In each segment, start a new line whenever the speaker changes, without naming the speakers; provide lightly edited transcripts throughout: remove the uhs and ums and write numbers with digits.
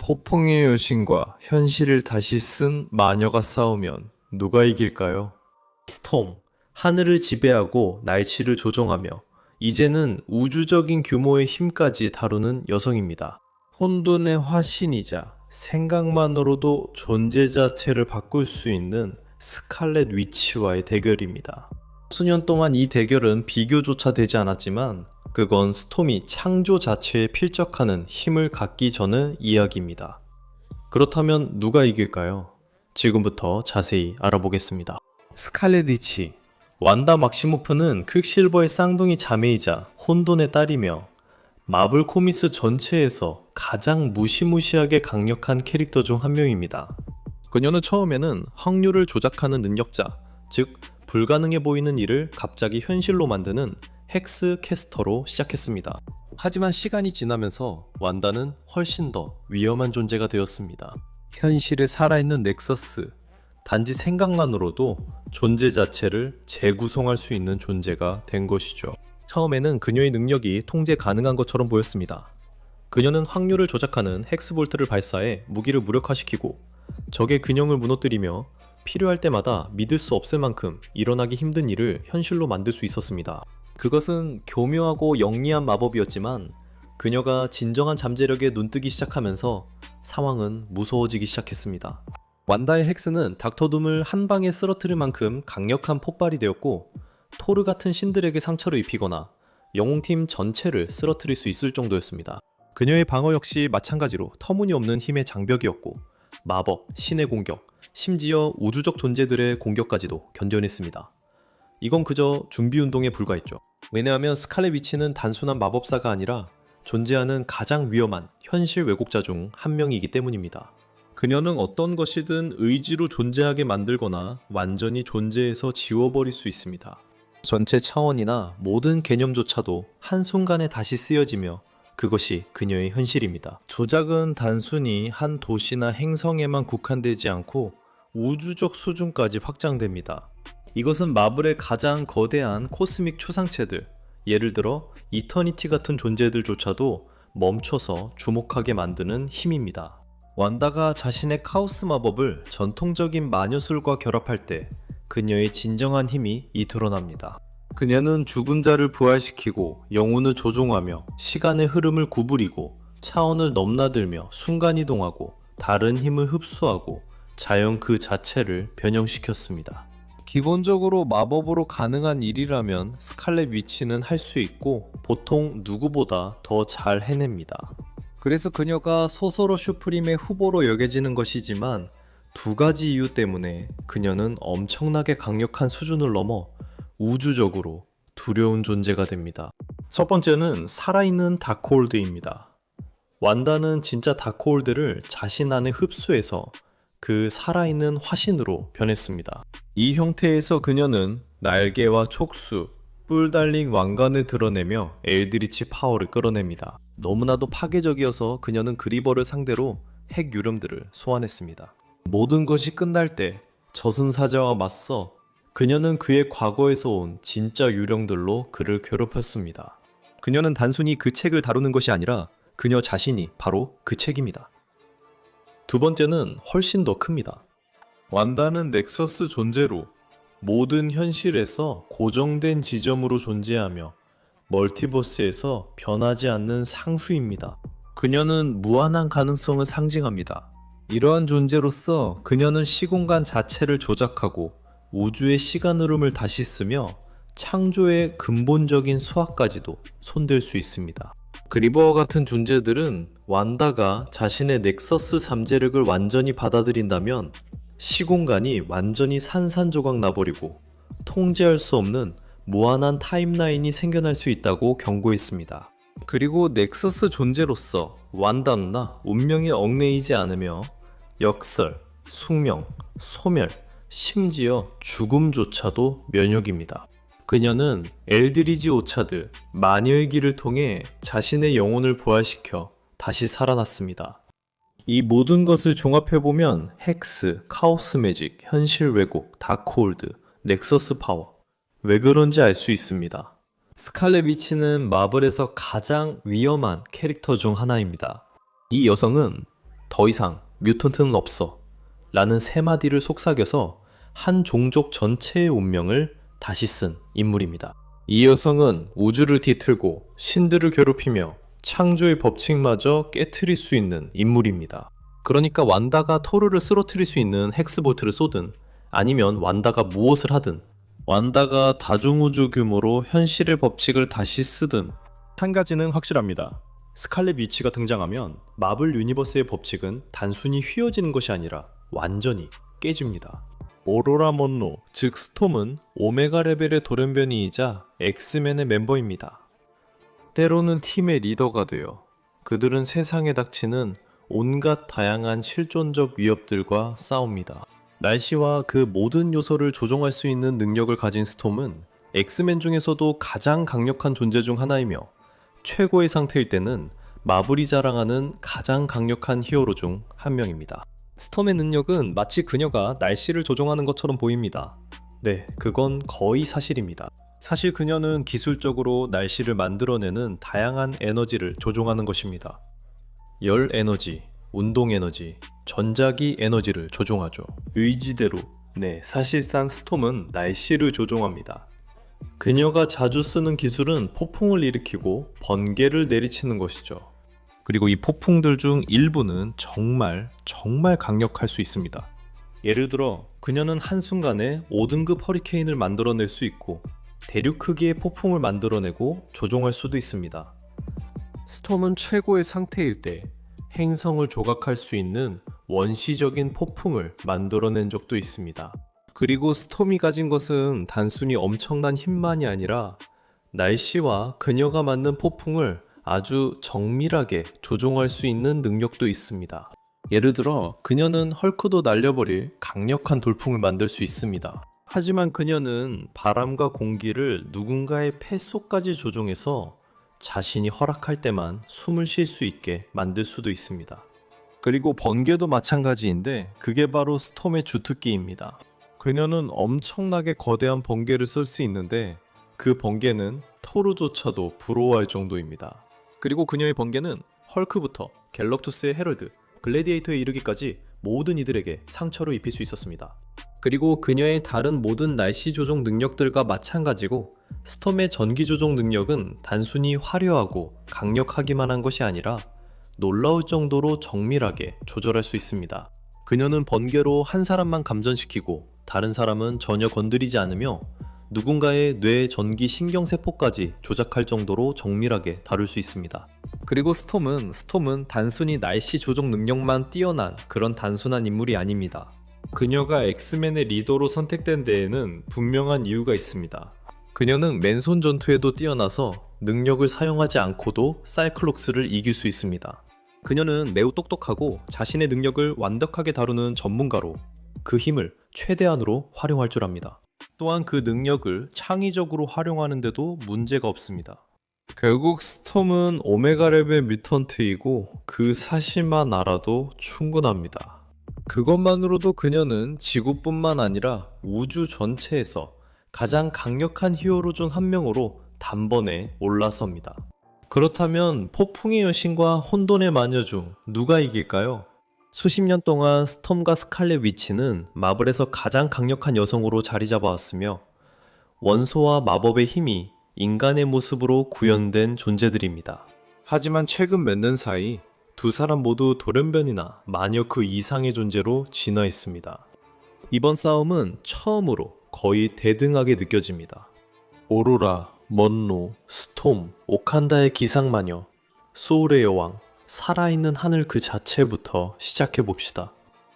폭풍의 여신과 현실을 다시 쓴 마녀가 싸우면 누가 이길까요?
스톰, 하늘을 지배하고 날씨를 조종하며 이제는 우주적인 규모의 힘까지 다루는 여성입니다.
혼돈의 화신이자 생각만으로도 존재 자체를 바꿀 수 있는 스칼렛 위치와의 대결입니다.
수년 동안 이 대결은 비교조차 되지 않았지만 그건 스톰이 창조 자체에 필적하는 힘을 갖기 전의 이야기입니다. 그렇다면 누가 이길까요? 지금부터 자세히 알아보겠습니다. 스칼렛 위치, 완다 막시모프는 퀵실버의 쌍둥이 자매이자 혼돈의 딸이며 마블 코미스 전체에서 가장 무시무시하게 강력한 캐릭터 중 한 명입니다. 그녀는 처음에는 확률을 조작하는 능력자, 즉 불가능해 보이는 일을 갑자기 현실로 만드는 헥스 캐스터로 시작했습니다. 하지만 시간이 지나면서 완다는 훨씬 더 위험한 존재가 되었습니다. 현실에 살아있는 넥서스, 단지 생각만으로도 존재 자체를 재구성할 수 있는 존재가 된 것이죠. 처음에는 그녀의 능력이 통제 가능한 것처럼 보였습니다. 그녀는 확률을 조작하는 헥스볼트를 발사해 무기를 무력화시키고 적의 균형을 무너뜨리며 필요할 때마다 믿을 수 없을 만큼 일어나기 힘든 일을 현실로 만들 수 있었습니다. 그것은 교묘하고 영리한 마법이었지만 그녀가 진정한 잠재력에 눈뜨기 시작하면서 상황은 무서워지기 시작했습니다. 완다의 헥스는 닥터둠을 한 방에 쓰러뜨릴 만큼 강력한 폭발이 되었고 토르 같은 신들에게 상처를 입히거나 영웅팀 전체를 쓰러뜨릴 수 있을 정도였습니다. 그녀의 방어 역시 마찬가지로 터무니없는 힘의 장벽이었고 마법, 신의 공격, 심지어 우주적 존재들의 공격까지도 견뎌냈습니다. 이건 그저 준비운동에 불과했죠. 왜냐하면 스칼렛 위치는 단순한 마법사가 아니라 존재하는 가장 위험한 현실 왜곡자 중 한 명이기 때문입니다. 그녀는 어떤 것이든 의지로 존재하게 만들거나 완전히 존재에서 지워버릴 수 있습니다. 전체 차원이나 모든 개념조차도 한순간에 다시 쓰여지며 그것이 그녀의 현실입니다. 조작은 단순히 한 도시나 행성에만 국한되지 않고 우주적 수준까지 확장됩니다. 이것은 마블의 가장 거대한 코스믹 초상체들, 예를 들어 이터니티 같은 존재들조차도 멈춰서 주목하게 만드는 힘입니다. 완다가 자신의 카오스 마법을 전통적인 마녀술과 결합할 때 그녀의 진정한 힘이 드러납니다. 그녀는 죽은 자를 부활시키고 영혼을 조종하며 시간의 흐름을 구부리고 차원을 넘나들며 순간이동하고 다른 힘을 흡수하고 자연 그 자체를 변형시켰습니다. 기본적으로 마법으로 가능한 일이라면 스칼렛 위치는 할 수 있고 보통 누구보다 더 잘 해냅니다. 그래서 그녀가 소서러 슈프림의 후보로 여겨지는 것이지만 두 가지 이유 때문에 그녀는 엄청나게 강력한 수준을 넘어 우주적으로 두려운 존재가 됩니다. 첫 번째는 살아있는 다크홀드입니다. 완다는 진짜 다크홀드를 자신 안에 흡수해서 그 살아있는 화신으로 변했습니다. 이 형태에서 그녀는 날개와 촉수, 뿔 달린 왕관을 드러내며 엘드리치 파워를 끌어냅니다. 너무나도 파괴적이어서 그녀는 그리버를 상대로 핵 유령들을 소환했습니다. 모든 것이 끝날 때 저승사자와 맞서 그녀는 그의 과거에서 온 진짜 유령들로 그를 괴롭혔습니다. 그녀는 단순히 그 책을 다루는 것이 아니라 그녀 자신이 바로 그 책입니다. 두 번째는 훨씬 더 큽니다. 완다는 넥서스 존재로 모든 현실에서 고정된 지점으로 존재하며 멀티버스에서 변하지 않는 상수입니다. 그녀는 무한한 가능성을 상징합니다. 이러한 존재로서 그녀는 시공간 자체를 조작하고 우주의 시간 흐름을 다시 쓰며 창조의 근본적인 수학까지도 손댈 수 있습니다. 그리버와 같은 존재들은 완다가 자신의 넥서스 잠재력을 완전히 받아들인다면 시공간이 완전히 산산조각 나버리고 통제할 수 없는 무한한 타임라인이 생겨날 수 있다고 경고했습니다. 그리고 넥서스 존재로서 완다 누나 운명에 얽매이지 않으며 역설, 숙명, 소멸, 심지어 죽음조차도 면역입니다. 그녀는 엘드리지 오차들, 마녀의 길을 통해 자신의 영혼을 부활시켜 다시 살아났습니다. 이 모든 것을 종합해보면 헥스, 카오스 매직, 현실 왜곡, 다크홀드, 넥서스 파워, 왜 그런지 알 수 있습니다. 스칼렛 위치는 마블에서 가장 위험한 캐릭터 중 하나입니다. 이 여성은 더 이상 뮤턴트는 없어 라는 세 마디를 속삭여서 한 종족 전체의 운명을 다시 쓴 인물입니다. 이 여성은 우주를 뒤틀고 신들을 괴롭히며 창조의 법칙마저 깨트릴 수 있는 인물입니다. 그러니까 완다가 토르를 쓰러뜨릴 수 있는 헥스볼트를 쏘든 아니면 완다가 무엇을 하든 완다가 다중우주 규모로 현실의 법칙을 다시 쓰든 한 가지는 확실합니다. 스칼렛 위치가 등장하면 마블 유니버스의 법칙은 단순히 휘어지는 것이 아니라 완전히 깨집니다. 오로라 먼로, 즉 스톰은 오메가 레벨의 돌연변이이자 엑스맨의 멤버입니다. 때로는 팀의 리더가 되어 그들은 세상에 닥치는 온갖 다양한 실존적 위협들과 싸웁니다. 날씨와 그 모든 요소를 조종할 수 있는 능력을 가진 스톰은 엑스맨 중에서도 가장 강력한 존재 중 하나이며 최고의 상태일 때는 마블이 자랑하는 가장 강력한 히어로 중 한 명입니다. 스톰의 능력은 마치 그녀가 날씨를 조종하는 것처럼 보입니다. 네, 그건 거의 사실입니다. 사실 그녀는 기술적으로 날씨를 만들어내는 다양한 에너지를 조종하는 것입니다. 열 에너지, 운동 에너지, 전자기 에너지를 조종하죠. 의지대로. 네, 사실상 스톰은 날씨를 조종합니다. 그녀가 자주 쓰는 기술은 폭풍을 일으키고 번개를 내리치는 것이죠. 그리고 이 폭풍들 중 일부는 정말 강력할 수 있습니다. 예를 들어 그녀는 한순간에 5등급 허리케인을 만들어낼 수 있고 대륙 크기의 폭풍을 만들어내고 조종할 수도 있습니다. 스톰은 최고의 상태일 때 행성을 조각할 수 있는 원시적인 폭풍을 만들어낸 적도 있습니다. 그리고 스톰이 가진 것은 단순히 엄청난 힘만이 아니라 날씨와 그녀가 만든 폭풍을 아주 정밀하게 조종할 수 있는 능력도 있습니다. 예를 들어 그녀는 헐크도 날려버릴 강력한 돌풍을 만들 수 있습니다. 하지만 그녀는 바람과 공기를 누군가의 폐속까지 조종해서 자신이 허락할 때만 숨을 쉴 수 있게 만들 수도 있습니다. 그리고 번개도 마찬가지인데 그게 바로 스톰의 주특기입니다. 그녀는 엄청나게 거대한 번개를 쏠 수 있는데 그 번개는 토르조차도 부러워할 정도입니다. 그리고 그녀의 번개는 헐크부터 갤럭투스의 헤럴드, 글래디에이터에 이르기까지 모든 이들에게 상처를 입힐 수 있었습니다. 그리고 그녀의 다른 모든 날씨 조종 능력들과 마찬가지고 스톰의 전기 조종 능력은 단순히 화려하고 강력하기만 한 것이 아니라 놀라울 정도로 정밀하게 조절할 수 있습니다. 그녀는 번개로 한 사람만 감전시키고 다른 사람은 전혀 건드리지 않으며 누군가의 뇌 전기 신경세포까지 조작할 정도로 정밀하게 다룰 수 있습니다. 그리고 스톰은 단순히 날씨 조종 능력만 뛰어난 그런 단순한 인물이 아닙니다. 그녀가 엑스맨의 리더로 선택된 데에는 분명한 이유가 있습니다. 그녀는 맨손 전투에도 뛰어나서 능력을 사용하지 않고도 사이클롭스를 이길 수 있습니다. 그녀는 매우 똑똑하고 자신의 능력을 완벽하게 다루는 전문가로 그 힘을 최대한으로 활용할 줄 압니다. 또한 그 능력을 창의적으로 활용하는데도 문제가 없습니다. 결국 스톰은 오메가 레벨 뮤턴트이고 그 사실만 알아도 충분합니다. 그것만으로도 그녀는 지구뿐만 아니라 우주 전체에서 가장 강력한 히어로 중 한 명으로 단번에 올라섭니다. 그렇다면 폭풍의 여신과 혼돈의 마녀 중 누가 이길까요? 수십 년 동안 스톰과 스칼렛 위치는 마블에서 가장 강력한 여성으로 자리 잡아왔으며 원소와 마법의 힘이 인간의 모습으로 구현된 존재들입니다. 하지만 최근 몇 년 사이 두 사람 모두 돌연변이나 마녀 그 이상의 존재로 진화했습니다. 이번 싸움은 처음으로 거의 대등하게 느껴집니다. 오로라, 먼로, 스톰, 오칸다의 기상마녀, 소울의 여왕, 살아있는 하늘 그 자체부터 시작해봅시다.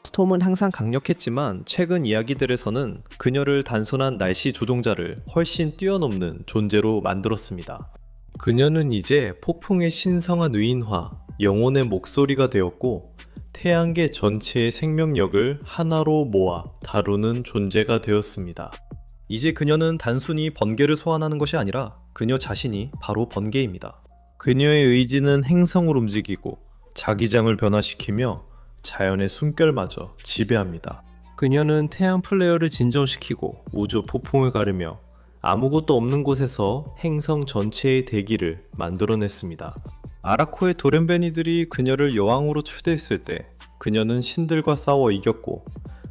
스톰은 항상 강력했지만 최근 이야기들에서는 그녀를 단순한 날씨 조종자를 훨씬 뛰어넘는 존재로 만들었습니다. 그녀는 이제 폭풍의 신성한 의인화, 영혼의 목소리가 되었고 태양계 전체의 생명력을 하나로 모아 다루는 존재가 되었습니다. 이제 그녀는 단순히 번개를 소환하는 것이 아니라 그녀 자신이 바로 번개입니다. 그녀의 의지는 행성을 움직이고 자기장을 변화시키며 자연의 숨결마저 지배합니다. 그녀는 태양 플레어를 진정시키고 우주 폭풍을 가르며 아무것도 없는 곳에서 행성 전체의 대기를 만들어냈습니다. 아라코의 돌연변이들이 그녀를 여왕으로 초대했을 때 그녀는 신들과 싸워 이겼고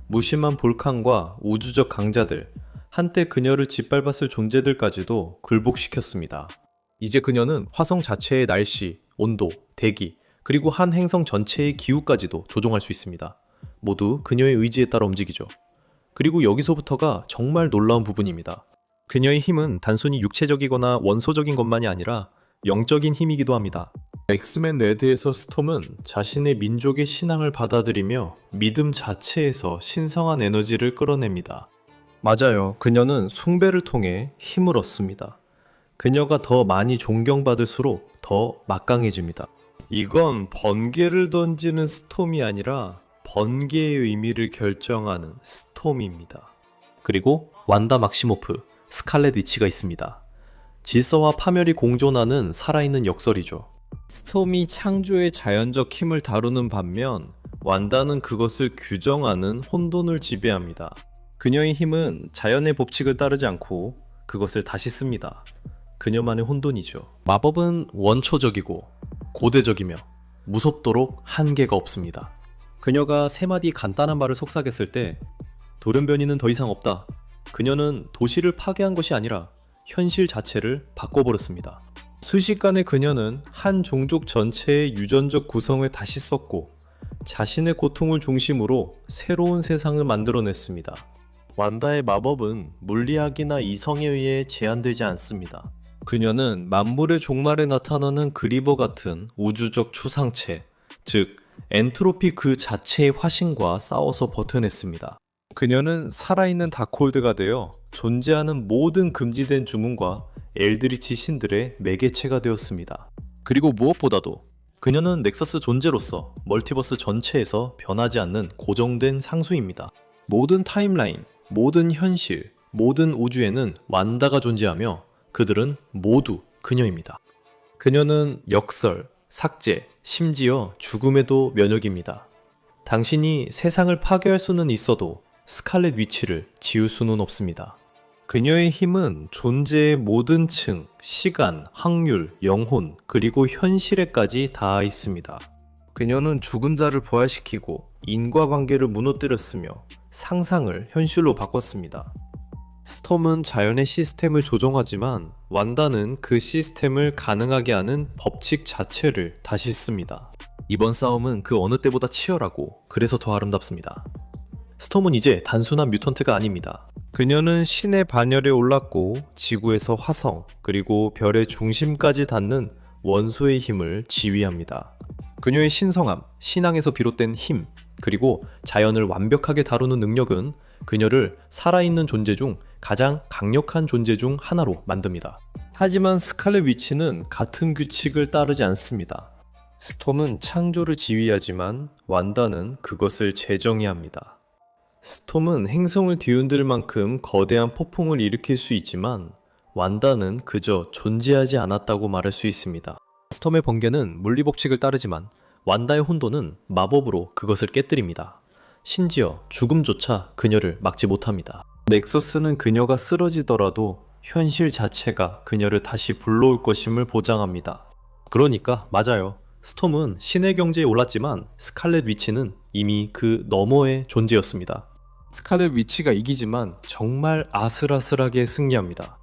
무심한 볼칸과 우주적 강자들, 한때 그녀를 짓밟았을 존재들까지도 굴복시켰습니다. 이제 그녀는 화성 자체의 날씨, 온도, 대기, 그리고 한 행성 전체의 기후까지도 조종할 수 있습니다. 모두 그녀의 의지에 따라 움직이죠. 그리고 여기서부터가 정말 놀라운 부분입니다. 그녀의 힘은 단순히 육체적이거나 원소적인 것만이 아니라 영적인 힘이기도 합니다. 엑스맨 레드에서 스톰은 자신의 민족의 신앙을 받아들이며 믿음 자체에서 신성한 에너지를 끌어냅니다. 맞아요. 그녀는 숭배를 통해 힘을 얻습니다. 그녀가 더 많이 존경받을수록 더 막강해집니다. 이건 번개를 던지는 스톰이 아니라 번개의 의미를 결정하는 스톰입니다. 그리고 완다 막시모프, 스칼렛 위치가 있습니다. 질서와 파멸이 공존하는 살아있는 역설이죠. 스톰이 창조의 자연적 힘을 다루는 반면 완다는 그것을 규정하는 혼돈을 지배합니다. 그녀의 힘은 자연의 법칙을 따르지 않고 그것을 다시 씁니다. 그녀만의 혼돈이죠. 마법은 원초적이고 고대적이며 무섭도록 한계가 없습니다. 그녀가 세 마디 간단한 말을 속삭였을 때 돌연변이는 더 이상 없다. 그녀는 도시를 파괴한 것이 아니라 현실 자체를 바꿔버렸습니다. 순식간에 그녀는 한 종족 전체의 유전적 구성을 다시 썼고 자신의 고통을 중심으로 새로운 세상을 만들어냈습니다. 완다의 마법은 물리학이나 이성에 의해 제한되지 않습니다. 그녀는 만물의 종말에 나타나는 그리버 같은 우주적 추상체, 즉 엔트로피 그 자체의 화신과 싸워서 버텨냈습니다. 그녀는 살아있는 다크홀드가 되어 존재하는 모든 금지된 주문과 엘드리치 신들의 매개체가 되었습니다. 그리고 무엇보다도 그녀는 넥서스 존재로서 멀티버스 전체에서 변하지 않는 고정된 상수입니다. 모든 타임라인, 모든 현실, 모든 우주에는 완다가 존재하며 그들은 모두 그녀입니다. 그녀는 역설, 삭제, 심지어 죽음에도 면역입니다. 당신이 세상을 파괴할 수는 있어도 스칼렛 위치를 지울 수는 없습니다. 그녀의 힘은 존재의 모든 층, 시간, 확률, 영혼, 그리고 현실에까지 닿아 있습니다. 그녀는 죽은 자를 부활시키고 인과관계를 무너뜨렸으며 상상을 현실로 바꿨습니다. 스톰은 자연의 시스템을 조종하지만 완다는 그 시스템을 가능하게 하는 법칙 자체를 다시 씁니다. 이번 싸움은 그 어느 때보다 치열하고 그래서 더 아름답습니다. 스톰은 이제 단순한 뮤턴트가 아닙니다. 그녀는 신의 반열에 올랐고 지구에서 화성 그리고 별의 중심까지 닿는 원소의 힘을 지휘합니다. 그녀의 신성함, 신앙에서 비롯된 힘, 그리고 자연을 완벽하게 다루는 능력은 그녀를 살아있는 존재 중 가장 강력한 존재 중 하나로 만듭니다. 하지만 스칼렛 위치는 같은 규칙을 따르지 않습니다. 스톰은 창조를 지휘하지만 완다는 그것을 재정의해야 합니다. 스톰은 행성을 뒤흔들 만큼 거대한 폭풍을 일으킬 수 있지만 완다는 그저 존재하지 않았다고 말할 수 있습니다. 스톰의 번개는 물리법칙을 따르지만 완다의 혼돈은 마법으로 그것을 깨뜨립니다. 심지어 죽음조차 그녀를 막지 못합니다. 넥서스는 그녀가 쓰러지더라도 현실 자체가 그녀를 다시 불러올 것임을 보장합니다. 그러니까 맞아요. 스톰은 신의 경제에 올랐지만 스칼렛 위치는 이미 그 너머의 존재였습니다. 스칼렛 위치가 이기지만 정말 아슬아슬하게 승리합니다.